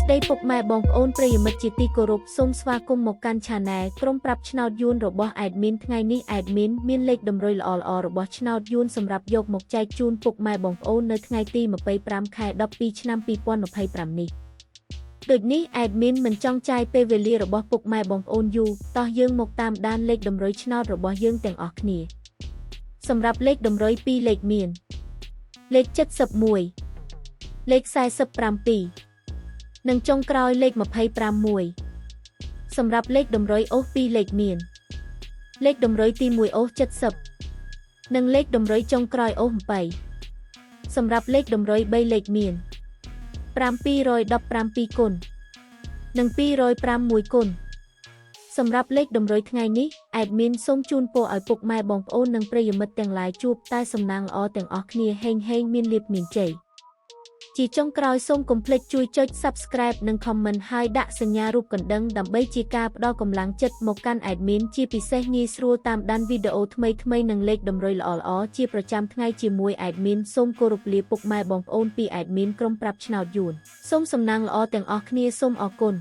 ស្ដីពុកម៉ែបងប្អូនប្រិយមិត្តជាទីគោរពសូមស្វាគមន៍មកកាន់ Channel ក្រុមប្រាប់ឆ្នោតយួនរបស់ Admin ថ្ងៃនេះ Admin មានលេខតម្រុយល្អៗរបស់ឆ្នោតយួនសម្រាប់យកមកចែកជូនពុកម៉ែបងប្អូននៅថ្ងៃទី25 ខែ 12 ឆ្នាំ 2025 នេះដូចនេះ Admin មិនចង់ចាយពេលវេលារបស់ពុកម៉ែបងប្អូនយូរតោះយើងមកតាមដានលេខតម្រុយឆ្នោតរបស់យើងទាំងអស់គ្នាសម្រាប់លេខតម្រុយ2លេខមានលេខ71លេខ47និងចុងក្រោយលេខ25សម្រាប់លេខតម្រុយអូស2លេខមានលេខតម្រុយទី1អូស70និងលេខតម្រុយចុងក្រោយអូស7សម្រាប់លេខតម្រុយ3លេខមាន717គុណនិង205គុណសម្រាប់លេខតម្រុយថ្ងៃនេះ Admin សូមជូនពរឲ្យពុកម៉ែបងប្អូននិងប្រិយមិត្តទាំងឡាយជួបតែសំណាងល្អទាំងអស់គ្នាហេងមានលាភមានជ័យជាចុងក្រោយសូមកុំភ្លេចជួយចុច Subscribe និង Comment ហើយដាក់សញ្ញារូបកណ្ដឹងដើម្បីជាការផ្ដល់កម្លាំងចិត្តមកកាន់ Admin ជាពិសេសងាយស្រួលតាមដានវីដេអូថ្មីៗនិងលេខតម្រុយល្អៗជាប្រចាំថ្ងៃជាមួយ Admin សូមគោរពលាពុកម៉ែបងប្អូនពី Admin ក្រុមប្រាប់ឆ្នោតយួនសូមសំណាងល្អទាំងអស់គ្នាសូមអរគុណ